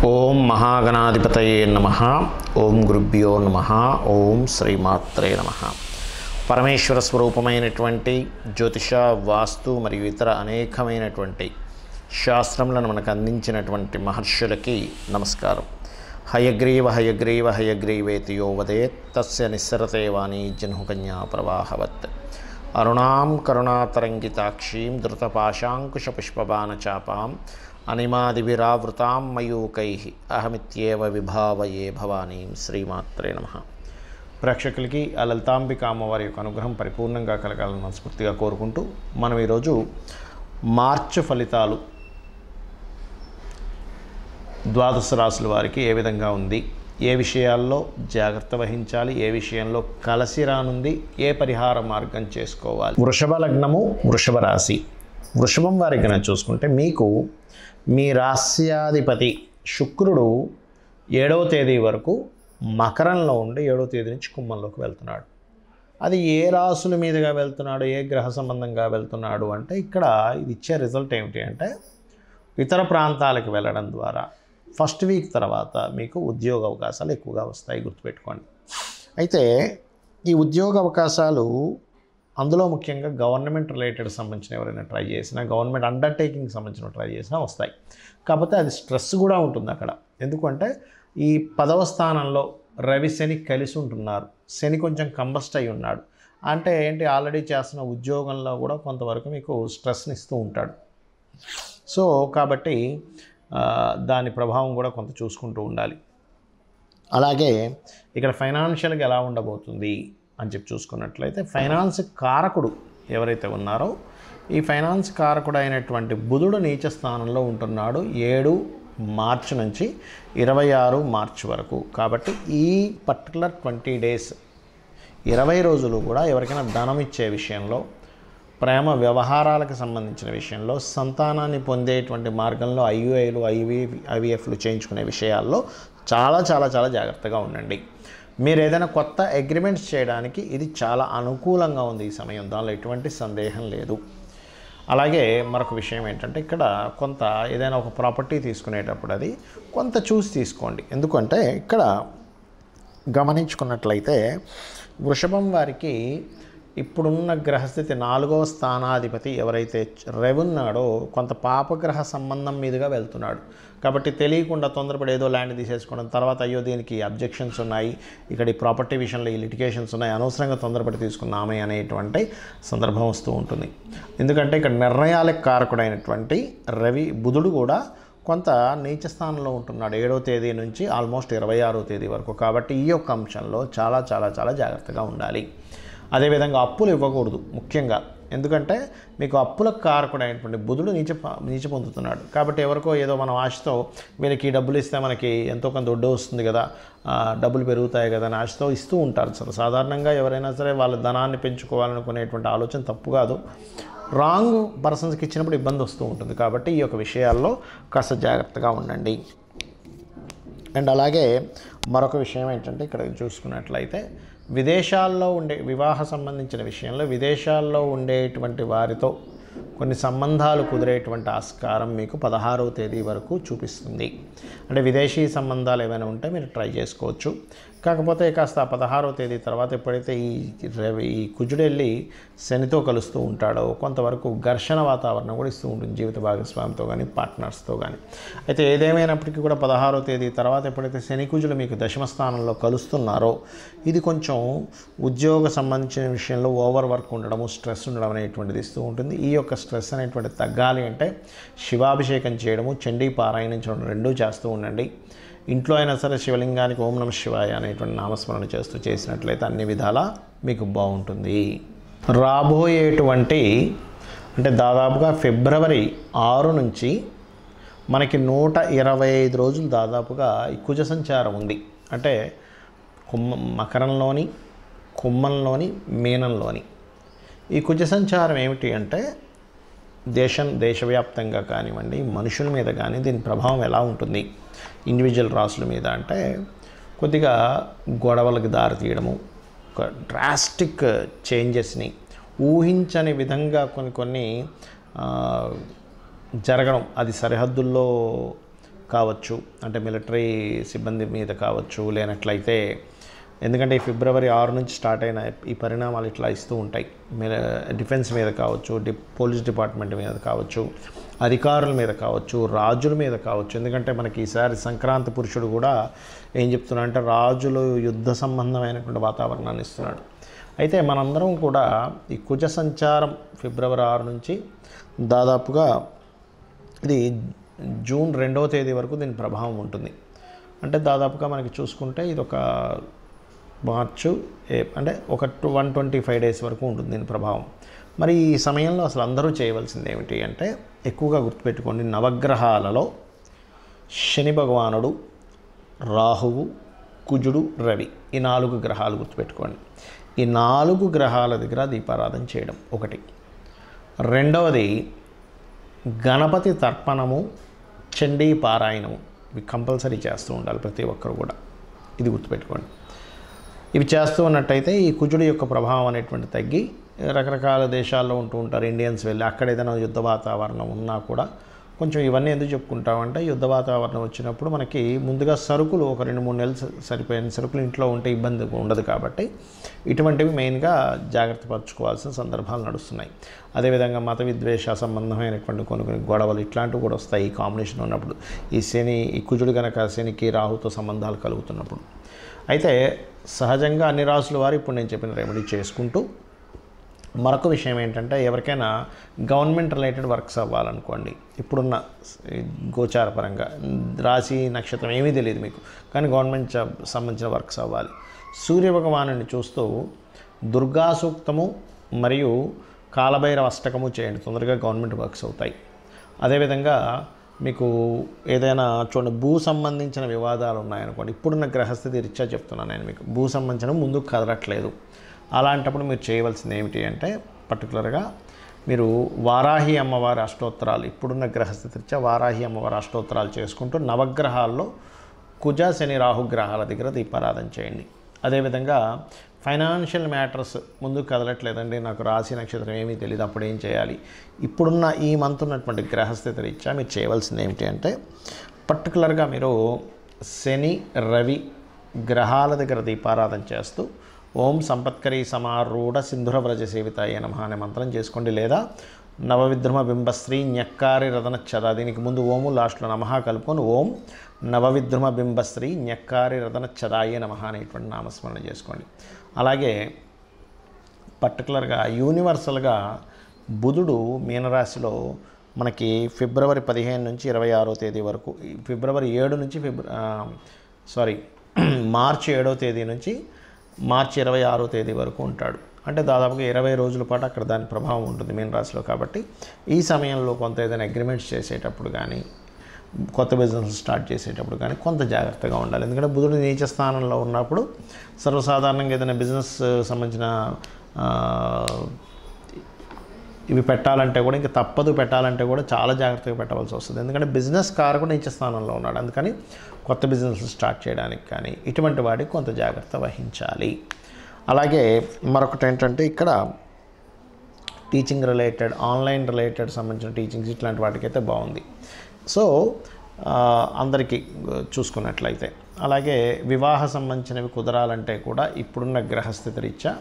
ఓం మహాగణాధిపతయే నమః. ఓం గురుభ్యో నమః. ఓం శ్రీమాత్రే నమః. పరమేశ్వర స్వరూపమైనటువంటి జ్యోతిష, వాస్తు మరియు ఇతర అనేకమైనటువంటి శాస్త్రములను మనకు అందించినటువంటి మహర్షులకి నమస్కారం. హయగ్రీవ హయగ్రీవ హయగ్రీవేతి యో వదేత్ తస్య నిస్సరతే వాణీ జహ్నుకన్యా ప్రవాహవత్. అరుణాం కరుణాతరంగితాక్షీం ధృతపాశాంకుశపుష్పబాణచాపాం అనిమాదివిరావృతాం మయూకైః అహమిత్యేవ విభావయే భవానీం. శ్రీమాత్రే నమః. ప్రేక్షకులకి ఆ లలితాంబిక అమ్మవారి యొక్క అనుగ్రహం పరిపూర్ణంగా కలగాలని మనస్ఫూర్తిగా కోరుకుంటూ మనం ఈరోజు మార్చి ఫలితాలు ద్వాదశ రాశుల వారికి ఏ విధంగా ఉంది, ఏ విషయాల్లో జాగ్రత్త వహించాలి, ఏ విషయంలో కలసి రానుంది, ఏ పరిహార మార్గం చేసుకోవాలి. వృషభ లగ్నము, వృషభ రాశి. వృషభం వారికి కనుక చూసుకుంటే మీకు మీ రాస్యాధిపతి శుక్రుడు 7వ తేదీ వరకు మకరంలో ఉండి 7వ తేదీ నుంచి కుంభంలోకి వెళ్తున్నాడు. అది ఏ రాశుల మీదుగా వెళ్తున్నాడు, ఏ గ్రహ సంబంధంగా వెళ్తున్నాడు అంటే ఇక్కడ ఇది ఇచ్చే రిజల్ట్ ఏమిటి అంటే ఇతర ప్రాంతాలకు వెళ్ళడం ద్వారా ఫస్ట్ వీక్ తర్వాత మీకు ఉద్యోగ అవకాశాలు ఎక్కువగా వస్తాయి, గుర్తుపెట్టుకోండి. అయితే ఈ ఉద్యోగ అవకాశాలు అందులో ముఖ్యంగా గవర్నమెంట్ రిలేటెడ్ సంబంధించిన ఎవరైనా ట్రై చేసినా, గవర్నమెంట్ అండర్టేకింగ్ సంబంధించిన ట్రై చేసినా వస్తాయి. కాకపోతే అది స్ట్రెస్ కూడా ఉంటుంది అక్కడ. ఎందుకంటే ఈ 10వ స్థానంలో రవి శని కలిసి ఉంటున్నారు. శని కొంచెం కంబస్ట్ అయి ఉన్నాడు అంటే ఏంటి, ఆల్రెడీ చేస్తున్న ఉద్యోగంలో కూడా కొంతవరకు మీకు స్ట్రెస్ని ఇస్తూ ఉంటాడు. సో కాబట్టి దాని ప్రభావం కూడా కొంత చూసుకుంటూ ఉండాలి. అలాగే ఇక్కడ ఫైనాన్షియల్గా ఎలా ఉండబోతుంది అని చెప్పి చూసుకున్నట్లయితే ఫైనాన్స్ కారకుడు ఎవరైతే ఉన్నారో ఈ ఫైనాన్స్ కారకుడు అయినటువంటి బుధుడు నీచ స్థానంలో ఉంటున్నాడు 7 మార్చి నుంచి 26 మార్చి వరకు. కాబట్టి ఈ పర్టికులర్ 20 డేస్ 20 రోజులు కూడా ఎవరికైనా ధనం ఇచ్చే విషయంలో, ప్రేమ వ్యవహారాలకు సంబంధించిన విషయంలో, సంతానాన్ని పొందేటువంటి మార్గంలో ఐయుఐలు ఐవీఎఫ్లు చేయించుకునే విషయాల్లో చాలా చాలా చాలా జాగ్రత్తగా ఉండండి. మీరు ఏదైనా కొత్త అగ్రిమెంట్స్ చేయడానికి ఇది చాలా అనుకూలంగా ఉంది ఈ సమయం, దానిలో ఎటువంటి సందేహం లేదు. అలాగే మరొక విషయం ఏంటంటే ఇక్కడ కొంత ఏదైనా ఒక ప్రాపర్టీ తీసుకునేటప్పుడు అది కొంత చూసి తీసుకోండి. ఎందుకంటే ఇక్కడ గమనించుకున్నట్లయితే వృషభం వారికి ఇప్పుడున్న గ్రహస్థితి 4వ స్థానాధిపతి ఎవరైతే రవి ఉన్నాడో కొంత పాపగ్రహ సంబంధం మీదుగా వెళ్తున్నాడు. కాబట్టి తెలియకుండా తొందరపడి ఏదో ల్యాండ్ తీసేసుకోవడం, తర్వాత అయ్యో దీనికి అబ్జెక్షన్స్ ఉన్నాయి, ఇక్కడ ఈ ప్రాపర్టీ విషయంలో ఈ లిటిగేషన్స్ ఉన్నాయి, అనవసరంగా తొందరపడి తీసుకున్నామే అనేటువంటి సందర్భం వస్తూ ఉంటుంది. ఎందుకంటే ఇక్కడ నిర్ణయాలకు కారకుడైనటువంటి బుధుడు కూడా కొంత నీచ స్థానంలో ఉంటున్నాడు 7వ తేదీ నుంచి ఆల్మోస్ట్ 26వ తేదీ వరకు. కాబట్టి ఈ యొక్క అంశంలో చాలా చాలా చాలా జాగ్రత్తగా ఉండాలి. అదేవిధంగా అప్పులు ఇవ్వకూడదు ముఖ్యంగా, ఎందుకంటే మీకు అప్పులకు కారకుడైనటువంటి బుధుడు నీచ పొందుతున్నాడు. కాబట్టి ఎవరికో ఏదో మనం ఆశతో వీళ్ళకి డబ్బులు ఇస్తే మనకి ఎంతో కొంత దొడ్డు వస్తుంది కదా, డబ్బులు పెరుగుతాయి కదా అని ఆశతో ఇస్తూ ఉంటారు. సాధారణంగా ఎవరైనా సరే వాళ్ళ ధనాన్ని పెంచుకోవాలనుకునేటువంటి ఆలోచన తప్పు కాదు, రాంగ్ పర్సన్స్కి ఇచ్చినప్పుడు ఇబ్బంది వస్తూ ఉంటుంది. కాబట్టి ఈ యొక్క విషయాల్లో కాస్త జాగ్రత్తగా ఉండండి. అండ్ అలాగే మరొక విషయం ఏంటంటే ఇక్కడ చూసుకున్నట్లయితే విదేశాల్లో ఉండే వివాహ సంబంధించిన విషయంలో విదేశాల్లో ఉండేటువంటి వారితో కొన్ని సంబంధాలు కుదిరేటువంటి ఆస్కారం మీకు 16వ తేదీ వరకు చూపిస్తుంది. అంటే విదేశీ సంబంధాలు ఏమైనా ఉంటే మీరు ట్రై చేసుకోవచ్చు. కాకపోతే కాస్త 16వ తేదీ తర్వాత ఎప్పుడైతే ఈ కుజుడు వెళ్ళి శనితో కలుస్తూ ఉంటాడో కొంతవరకు ఘర్షణ వాతావరణం కూడా ఇస్తూ ఉంటుంది జీవిత భాగస్వామితో కానీ పార్ట్నర్స్తో కానీ. అయితే ఏదేమైనప్పటికీ కూడా 16వ తేదీ తర్వాత ఎప్పుడైతే శని కుజులు మీకు దశమ స్థానంలో కలుస్తున్నారో ఇది కొంచెం ఉద్యోగ సంబంధించిన విషయంలో ఓవర్ వర్క్ ఉండడము, స్ట్రెస్ ఉండడం అనేటువంటిది ఇస్తూ ఉంటుంది. ఈ యొక్క స్ట్రెస్ అనేటువంటిది తగ్గాలి అంటే శివాభిషేకం చేయడము, చండీ పారాయణం చేయడం రెండూ చేస్తూ ఉండండి. ఇంట్లో అయినా సరే శివలింగానికి ఓం నమః శివాయ అనేటువంటి నామస్మరణ చేసినట్లయితే అన్ని విధాలా మీకు బాగుంటుంది. రాబోయేటువంటి అంటే దాదాపుగా ఫిబ్రవరి 6 నుంచి మనకి 125 రోజులు దాదాపుగా ఈ కుజ సంచారం ఉంది. అంటే మకరంలోని, కుంభంలోని, మీనంలోని ఈ కుజ సంచారం ఏమిటి అంటే దేశవ్యాప్తంగా కానివ్వండి, మనుషుల మీద కానీ దీని ప్రభావం ఎలా ఉంటుంది ఇండివిజువల్ రాసుల మీద అంటే కొద్దిగా గొడవలకు దారితీయడము, ఒక డ్రాస్టిక్ చేంజెస్ని ఊహించని విధంగా కొన్ని జరగడం, అది సరిహద్దుల్లో కావచ్చు, అంటే మిలిటరీ సిబ్బంది మీద కావచ్చు, లేనట్లయితే ఎందుకంటే ఈ ఫిబ్రవరి 6 నుంచి స్టార్ట్ అయిన ఈ పరిణామాలు ఇట్లా ఇస్తూ ఉంటాయి. డిఫెన్స్ మీద కావచ్చు, పోలీస్ డిపార్ట్మెంట్ మీద కావచ్చు, అధికారుల మీద కావచ్చు, రాజుల మీద కావచ్చు. ఎందుకంటే మనకి ఈసారి సంక్రాంతి పురుషుడు కూడా ఏం చెప్తున్నా అంటే రాజులు యుద్ధ సంబంధమైనటువంటి వాతావరణాన్ని ఇస్తున్నాడు. అయితే మనందరం కూడా ఈ కుజ సంచారం ఫిబ్రవరి 6 నుంచి దాదాపుగా ఇది జూన్ 2వ తేదీ వరకు దీని ప్రభావం ఉంటుంది. అంటే దాదాపుగా మనకి చూసుకుంటే ఇది ఒక మార్చు అంటే ఒక 125 డేస్ వరకు ఉంటుంది దీని ప్రభావం. మరి ఈ సమయంలో అసలు అందరూ చేయవలసింది ఏమిటి అంటే ఎక్కువగా గుర్తుపెట్టుకోండి, నవగ్రహాలలో శని భగవానుడు, రాహువు, కుజుడు, రవి, ఈ 4 గ్రహాలు గుర్తుపెట్టుకోండి. ఈ 4 గ్రహాల దగ్గర దీపారాధన చేయడం ఒకటి. రెండవది గణపతి తర్పణము, చండీ పారాయణము, ఇవి కంపల్సరీ చేస్తూ ఉండాలి ప్రతి ఒక్కరు కూడా. ఇది గుర్తుపెట్టుకోండి. ఇవి చేస్తూ ఉన్నట్టయితే ఈ కుజుడు యొక్క ప్రభావం అనేటువంటి తగ్గి రకరకాల దేశాల్లో ఉంటూ ఉంటారు ఇండియన్స్ వెళ్ళి, అక్కడ ఏదైనా యుద్ధ వాతావరణం ఉన్నా కూడా కొంచెం ఇవన్నీ ఎందుకు చెప్పుకుంటామంటే యుద్ధ వాతావరణం వచ్చినప్పుడు మనకి ముందుగా సరుకులు ఒక 2-3 నెలలు సరిపోయిన సరుకులు ఇంట్లో ఉంటే ఇబ్బంది ఉండదు. కాబట్టి ఇటువంటివి మెయిన్గా జాగ్రత్త పరచుకోవాల్సిన సందర్భాలు నడుస్తున్నాయి. అదేవిధంగా మత విద్వేష సంబంధమైనటువంటి కొన్ని గొడవలు ఇట్లాంటివి కూడా వస్తాయి ఈ కాంబినేషన్ ఉన్నప్పుడు. ఈ కుజుడు కనుక శనికి రాహుతో సంబంధాలు కలుగుతున్నప్పుడు. అయితే సహజంగా అన్ని రాసుల వారు ఇప్పుడు నేను చెప్పిన రెమెడీ చేసుకుంటూ, మరొక విషయం ఏంటంటే ఎవరికైనా గవర్నమెంట్ రిలేటెడ్ వర్క్స్ అవ్వాలనుకోండి, ఇప్పుడున్న గోచార పరంగా రాశి నక్షత్రం ఏమీ తెలియదు మీకు, కానీ గవర్నమెంట్ జాబ్ సంబంధించిన వర్క్స్ అవ్వాలి. సూర్యభగవానుని చూస్తూ దుర్గా సూక్తము మరియు కాలభైరవ అష్టకము చేయండి, తొందరగా గవర్నమెంట్ వర్క్స్ అవుతాయి. అదేవిధంగా మీకు ఏదైనా చూడండి భూ సంబంధించిన వివాదాలు ఉన్నాయనుకోండి, ఇప్పుడున్న గ్రహస్థితి రీత్యా చెప్తున్నాను నేను మీకు, భూ సంబంధించిన ముందుకు కదలట్లేదు. అలాంటప్పుడు మీరు చేయవలసింది ఏమిటి అంటే పర్టికులర్గా మీరు వారాహి అమ్మవారి అష్టోత్తరాలు, ఇప్పుడున్న గ్రహస్థితి రీత్యా వారాహి అమ్మవారి అష్టోత్తరాలు చేసుకుంటూ నవగ్రహాల్లో కుజ శని రాహు గ్రహాల దగ్గర దీపారాధన చేయండి. అదేవిధంగా ఫైనాన్షియల్ మ్యాటర్స్ ముందుకు కదలట్లేదండి, నాకు రాశి నక్షత్రం ఏమీ తెలియదు, అప్పుడు ఏం చేయాలి? ఇప్పుడున్న ఈ మంత్ ఉన్నటువంటి గ్రహస్థితి రీత్యా మీరు చేయవలసింది ఏమిటి అంటే పర్టికులర్గా మీరు శని రవి గ్రహాల దగ్గర దీపారాధన చేస్తూ ఓం సంపత్కరీ సమారూఢ సింధుర వ్రజ సేవితాయ నమః అనే మంత్రం చేసుకోండి. లేదా నవవిద్రుమ బింబశ్రీ న్యక్కారి రదన చద, దీనికి ముందు ఓము లాస్ట్లో నమః కలుపుకొని ఓం నవవిద్రుమ బింబశ్రీ న్యక్కారి రదన చదాయ నమః అనేటువంటి నామస్మరణ చేసుకోండి. అలాగే పర్టికులర్గా యూనివర్సల్గా బుధుడు మీనరాశిలో మనకి ఫిబ్రవరి 15 నుంచి 26వ తేదీ వరకు, ఫిబ్రవరి 7 నుంచి మార్చి 7వ తేదీ నుంచి మార్చి 26వ తేదీ వరకు ఉంటాడు. అంటే దాదాపుగా 20 రోజుల పాటు అక్కడ దాని ప్రభావం ఉంటుంది మీనరాశిలో. కాబట్టి ఈ సమయంలో కొంత ఏదైనా అగ్రిమెంట్స్ చేసేటప్పుడు కానీ, కొత్త బిజినెస్ స్టార్ట్ చేసేటప్పుడు కానీ కొంత జాగ్రత్తగా ఉండాలి. ఎందుకంటే బుధుడు నీచ స్థానంలో ఉన్నప్పుడు సర్వసాధారణంగా ఏదైనా బిజినెస్ సంబంధించిన ఇవి పెట్టాలంటే కూడా, ఇంకా తప్పదు పెట్టాలంటే కూడా చాలా జాగ్రత్తగా పెట్టవలసి వస్తుంది. ఎందుకంటే బిజినెస్ కారకుడు నీచ స్థానంలో ఉన్నాడు. అందుకని కొత్త బిజినెస్ స్టార్ట్ చేయడానికి కానీ ఇటువంటి వాటికి కొంత జాగ్రత్త వహించాలి. అలాగే మరొకటి ఏంటంటే ఇక్కడ టీచింగ్ రిలేటెడ్, ఆన్లైన్ రిలేటెడ్ సంబంధించిన టీచింగ్స్ ఇట్లాంటి వాటికైతే బాగుంది. సో అందరికీ చూసుకున్నట్లయితే, అలాగే వివాహ సంబంధించినవి కుదరాలంటే కూడా ఇప్పుడున్న గ్రహస్థితి రీత్యా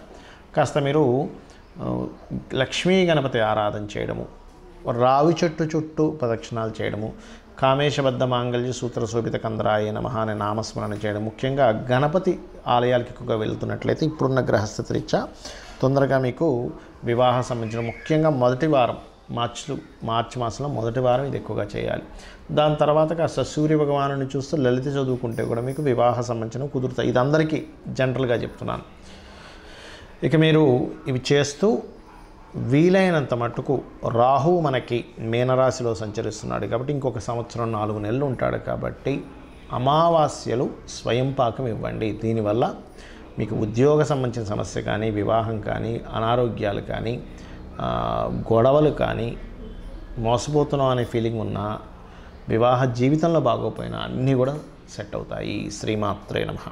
కాస్త మీరు లక్ష్మీ గణపతి ఆరాధన చేయడము, రావి చెట్టు చుట్టూ ప్రదక్షిణాలు చేయడము, కామేశబద్ధ మాంగళ్య సూత్ర శోభిత కందరాయ నమః అనే నామస్మరణ చేయడం, ముఖ్యంగా గణపతి ఆలయాలకు ఎక్కువగా వెళ్తున్నట్లయితే ఇప్పుడున్న గ్రహస్థితి రీత్యా తొందరగా మీకు వివాహ సంబంధించిన ముఖ్యంగా మొదటి వారం మార్చి మాసంలో మొదటి వారం ఇది ఎక్కువగా చేయాలి. దాని తర్వాత కాస్త సూర్య భగవానుని చూస్తూ లలిత చదువుకుంటే కూడా మీకు వివాహ సంబంధించిన కుదురుతాయి. ఇది అందరికీ జనరల్గా చెప్తున్నాను. ఇక మీరు ఇవి చేస్తూ వీలైనంత మట్టుకు రాహు మనకి మీనరాశిలో సంచరిస్తున్నాడు కాబట్టి ఇంకొక సంవత్సరం 4 నెలలు ఉంటాడు. కాబట్టి అమావాస్యలు స్వయం పాకం ఇవ్వండి. దీనివల్ల మీకు ఉద్యోగ సంబంధించిన సమస్య కానీ, వివాహం కానీ, అనారోగ్యాలు కానీ, గొడవలు కానీ, మోసపోతున్నాం అనే ఫీలింగ్ ఉన్నా, వివాహ జీవితంలో బాగోపోయినా అన్నీ కూడా సెట్ అవుతాయి. శ్రీమాత్రే నమః.